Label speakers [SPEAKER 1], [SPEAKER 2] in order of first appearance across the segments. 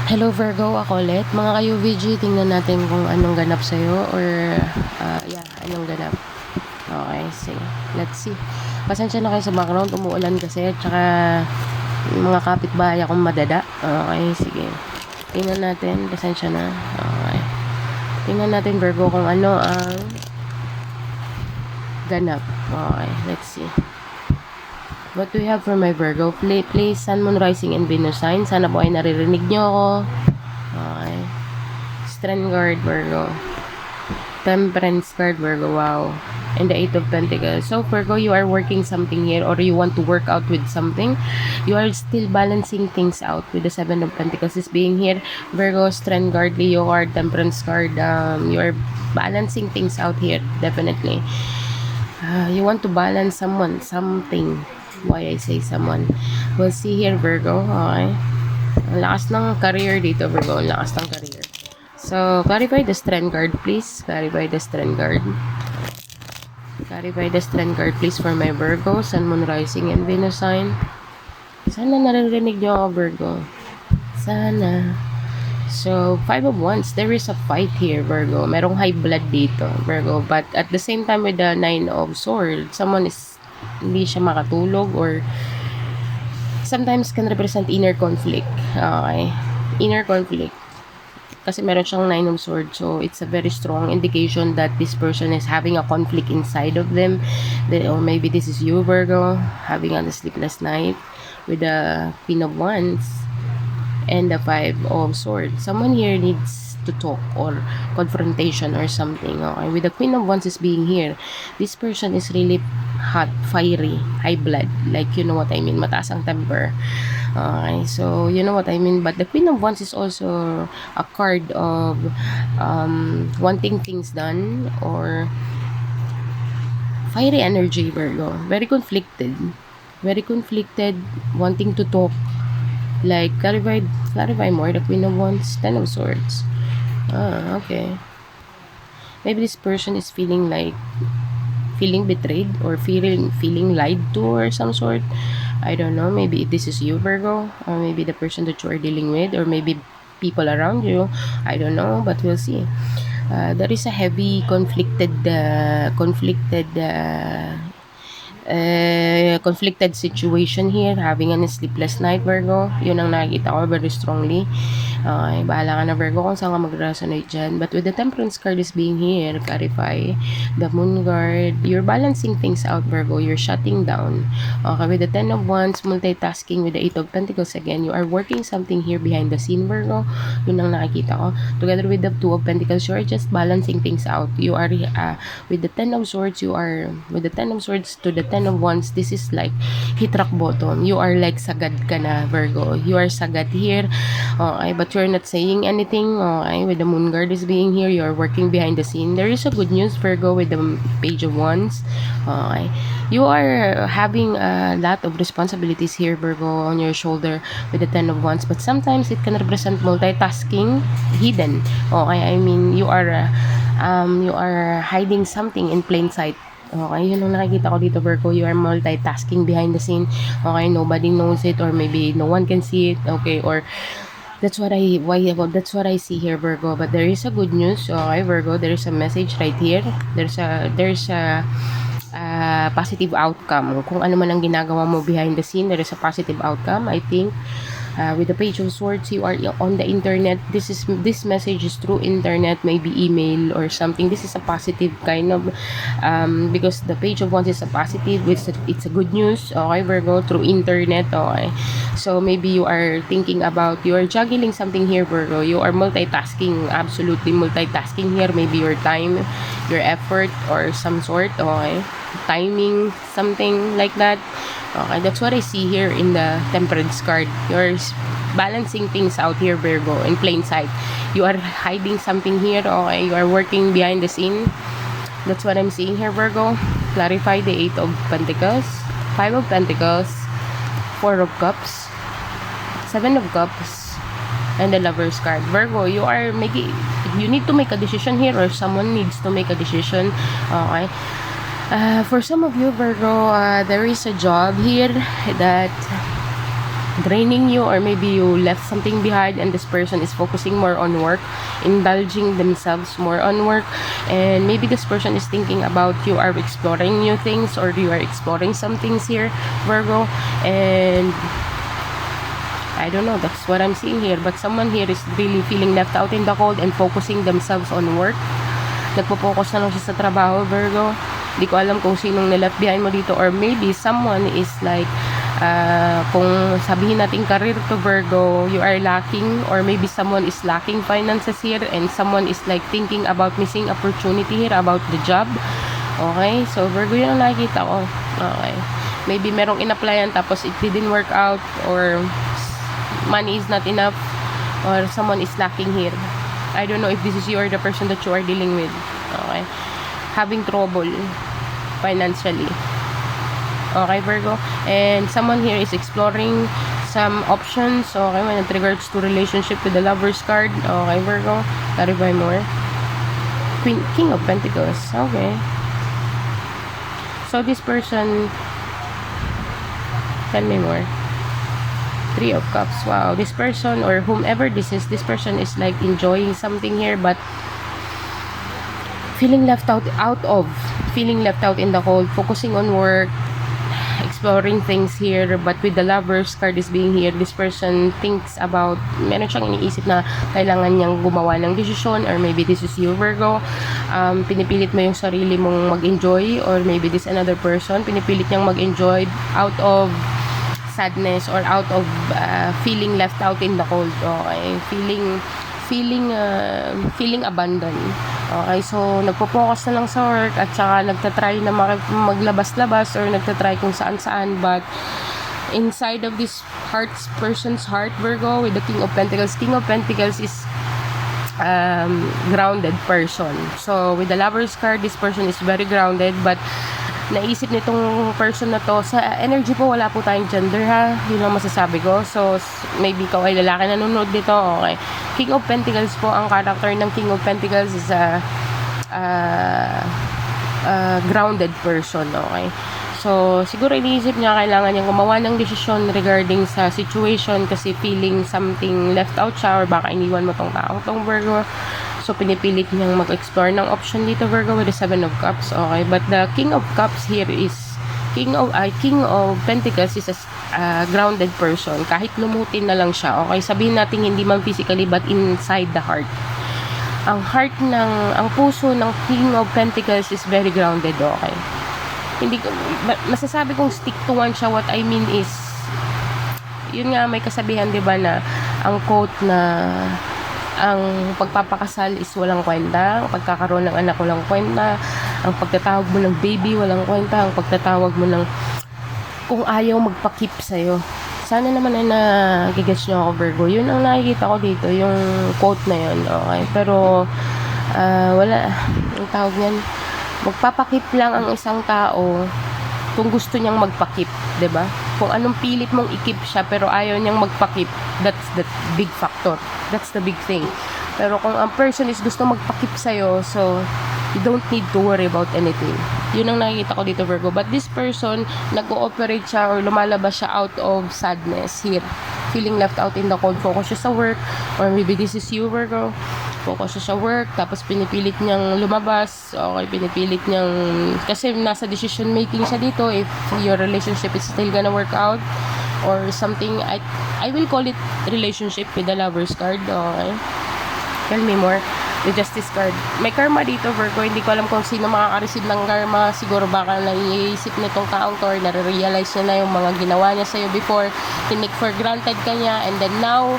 [SPEAKER 1] Hello Virgo, ako ulit. Mga ka-UVG, tingnan natin kung anong ganap sa'yo or anong ganap. Okay, sige. Let's see. Pasensya na kayo sa background, umuulan kasi at saka mga kapitbahay akong madada. Okay, sige. Tingnan natin, pasensya na. Okay. Tingnan natin Virgo kung ano ang ganap. Okay, let's see. What do we have for my Virgo? Please, Sun, Moon, Rising, and Venus sign. Sana po ay naririnig nyo ako. Okay. Strength card, Virgo. Temperance card, Virgo. Wow. And the 8 of Pentacles. So, Virgo, you are working something here or you want to work out with something. You are still balancing things out with the 7 of Pentacles is being here. Virgo, Strength card, Leo card, Temperance card. You are balancing things out here. Definitely. You want to balance something. Why I say someone. We'll see here, Virgo. Okay. Ang lakas ng career dito, Virgo. Ang lakas ng career. So, clarify the strength card, please. Clarify the strength card. Clarify the strength card, please, for my Virgo, Sun, Moon, Rising, and Venus sign. Sana naririnig nyo ako, Virgo. Sana. So, 5 of Wands. There is a fight here, Virgo. Merong high blood dito, Virgo. But at the same time with the 9 of Swords, someone is hindi siya makatulog or sometimes can represent inner conflict. Okay. Inner conflict. Kasi meron siyang 9 of Swords. So, it's a very strong indication that this person is having a conflict inside of them. Or maybe this is you, Virgo, having a sleepless night with the Queen of Wands and the 5 of Swords. Someone here needs to talk or confrontation or something. Okay. With the Queen of Wands is being here, this person is really hot, fiery, high blood. Like, you know what I mean? Mataas ang temper. Okay, so you know what I mean. But the Queen of Wands is also a card of wanting things done or fiery energy, Virgo. Very conflicted. Very conflicted, wanting to talk. Like, clarify more. The Queen of Wands, 10 of Swords. Okay. Maybe this person is feeling betrayed or feeling lied to or some sort. I don't know. Maybe this is you, Virgo, or maybe the person that you are dealing with, or maybe people around you. I don't know, but we'll see. There is a heavy conflicted situation here, having a sleepless night, Virgo. Yun ang nakikita ko very strongly. Okay, bahala ka na, Virgo, kung saan ka mag-resonate dyan. But with the Temperance card is being here, clarify the Moon card. You're balancing things out, Virgo. You're shutting down. Okay, with the 10 of Wands, multitasking with the 8 of Pentacles again. You are working something here behind the scene, Virgo. Yun ang nakikita ko. Together with the 2 of Pentacles, you are just balancing things out. You are with the 10 of Swords, with the 10 of Swords to the 10 of Wands, this is like hit rock bottom. You are like sagad ka na, Virgo. You are sagad here. Okay, but you're not saying anything. Okay, with the Moon card is being here, you're working behind the scene. There is a good news, Virgo, with the Page of Wands. Okay, you are having a lot of responsibilities here, Virgo, on your shoulder with the 10 of Wands. But sometimes it can represent multitasking hidden. Okay, I mean you are hiding something in plain sight. Okay, yun ang nakikita ko dito, Virgo. You are multitasking behind the scene. Okay, nobody knows it or maybe no one can see it. Okay, or that's what I see here, Virgo. But there is a good news. Okay, Virgo, there is a message right here. There's a positive outcome. Kung ano man ang ginagawa mo behind the scene, there is a positive outcome, I think. With the Page of Swords, you are on the internet. This message is through internet, maybe email or something. This is a positive kind of because the Page of Wands is a positive. It's a good news. Okay, Virgo, through internet. Okay, so maybe you are thinking about, you are juggling something here, Virgo. You are multitasking, absolutely multitasking here. Maybe your time, your effort, or some sort. Okay, timing, something like that. Okay, that's what I see here in the Temperance card. You're balancing things out here, Virgo, in plain sight. You are hiding something here. Okay, you are working behind the scene. That's what I'm seeing here, Virgo. Clarify the 8 of Pentacles, 5 of Pentacles, 4 of Cups, 7 of Cups, and the Lover's card. Virgo, you need to make a decision here, or someone needs to make a decision. Okay. For some of you, Virgo, there is a job here that draining you, or maybe you left something behind and this person is focusing more on work, indulging themselves more on work, and maybe this person is thinking about you are exploring new things, or you are exploring some things here, Virgo. And I don't know, that's what I'm seeing here, but someone here is really feeling left out in the cold and focusing themselves on work. Nagpo-focus na lang siya sa trabaho, Virgo. Di ko alam kung sinong nileft behind mo dito, or maybe someone is like kung sabihin natin career to, Virgo, you are lacking, or maybe someone is lacking finances here, and someone is like thinking about missing opportunity here about the job. Okay, so Virgo, yun ang nakikita ko. Okay, maybe merong in-applyan tapos it didn't work out, or money is not enough, or someone is lacking here. I don't know if this is you or the person that you are dealing with. Okay, having trouble financially. Okay, Virgo. And someone here is exploring some options. Okay, when it regards to relationship with the Lovers card. Okay, Virgo. Clarify more. King of Pentacles. Okay. So this person, tell me more. Three of Cups. Wow, this person or whomever this person is like enjoying something here, but feeling left out in the cold, focusing on work, exploring things here. But with the Lovers card is being here, this person thinks about, meron siyang iniisip na kailangan niyang gumawa ng desisyon, or maybe this is you, Virgo. Pinipilit mo yung sarili mong mag-enjoy, or maybe this another person, pinipilit niyang mag-enjoy out of sadness, or out of feeling left out in the cold. Okay, feeling abandoned. Okay, so nagpo-focus na lang sa work, at saka nagtatry na maglabas-labas, or nagtatry kung saan-saan, but inside of this person's heart, Virgo, with the King of Pentacles is grounded person. So with the Lovers card, this person is very grounded, but naisip nitong person na to, sa energy po, wala po tayong gender, ha, yun ang masasabi ko. So maybe ikaw ay lalaki nanonood dito. Okay, King of Pentacles po, ang character ng King of Pentacles is a grounded person. Okay, so siguro iniisip niya kailangan niyang gumawa ng desisyon regarding sa situation, kasi feeling something left out siya, or baka iniwan mo tong taong tong, Virgo. So, pinipilit niyang mag-explore ng option dito, Virgo, with the Seven of Cups. Okay, but the King of Cups here is King of Pentacles is a grounded person. Kahit lumutin na lang siya. Okay, sabihin natin hindi man physically, but inside the heart. Ang puso ng King of Pentacles is very grounded. Okay, hindi ko masasabi kong stick to one siya. What I mean is, yun nga, may kasabihan, 'di ba, na ang quote na ang pagpapakasal is walang kwenta, ang pagkakaroon ng anak walang kwenta, ang pagtatawag mo ng baby walang kwenta, ang pagtatawag mo ng kung ayaw magpa-keep sa'yo. Sana naman ay nagigets nyo ako, Virgo. Yun ang nakikita ko dito, yung quote na yun. Okay, pero wala, ang tawag niyan, magpapakip lang ang isang tao kung gusto niyang magpakip, 'di ba? Kung anong pilit mong ikip siya pero ayaw niyang magpakip, that's the big factor. That's the big thing. Pero kung ang person is gusto magpakip sa'yo, so you don't need to worry about anything. Yun ang nakikita ko dito, Virgo. But this person, nag-ooperate siya or lumalabas siya out of sadness here. Feeling left out in the cold. Focus siya sa work, or maybe this is you, Virgo. Focus siya sa work, tapos pinipilit niyang lumabas. Okay, pinipilit niyang, kasi nasa decision making siya dito if your relationship is still gonna work out or something. I will call it relationship with the Lovers card. Okay, tell me more. The Justice card, may karma dito, Virgo. Hindi ko alam kung sino makaka-receive ng karma. Siguro baka naiisip nitong taong to, or nare-realize niya na yung mga ginawa niya sa'yo before, tinik for granted ka niya, and then now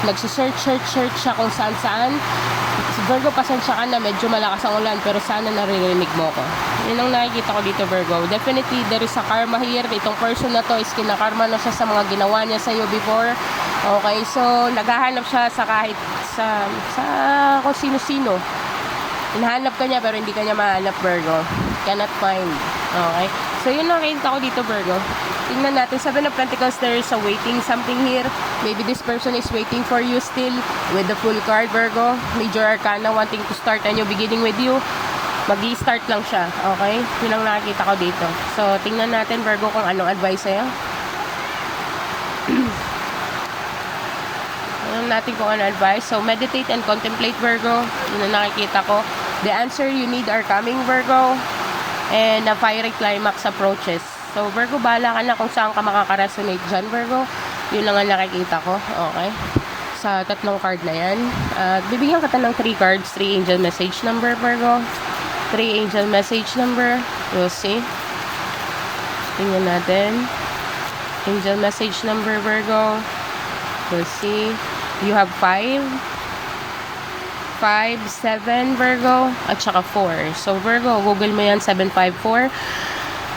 [SPEAKER 1] nagsisearch siya kung saan. Virgo, pasensya ka na, medyo malakas ang ulan, pero sana naririnig mo ko. Yun ang nakikita ko dito, Virgo. Definitely there is a karma here. Itong person na to is kinakarma na siya sa mga ginawa niya sa'yo before. Okay, so naghahanap siya sa kahit sa kung sino-sino. Hinahanap ka niya pero hindi ka niya mahanap, Virgo. Cannot find. Okay, so yun ang nakikita ko dito, Virgo. Tingnan natin, Seven of Pentacles, there is a waiting something here. Maybe this person is waiting for you still with the Full card, Virgo. Major Arcana, wanting to start a new beginning with you. Mag-i-start lang siya, okay? Yun ang nakikita ko dito. So, tingnan natin, Virgo, kung anong advice sa'yo. tingnan natin kung ano advice. So, meditate and contemplate, Virgo. Yun ang nakikita ko. The answer you need are coming, Virgo. And a fiery climax approaches. So, Virgo, bahala ka na kung saan ka makaka-resonate dyan, Virgo. Yun lang ang nakikita ko. Okay. Sa tatlong card na yan. Bibigyan kita ng 3 cards. 3 angel message number, Virgo. 3 angel message number. We'll see. Tingnan natin. Angel message number, Virgo. We'll see. You have 5, 7, Virgo, at saka 4. So, Virgo, Google mo yan, 754.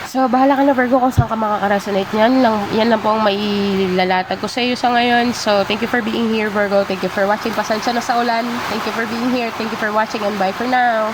[SPEAKER 1] So, bahala ka na, Virgo, kung saan ka makaka-resonate niyan. Yan lang po ang mailalatag ko sa iyo sa ngayon. So, thank you for being here, Virgo. Thank you for watching. Pasensya na sa ulan. Thank you for being here. Thank you for watching, and bye for now.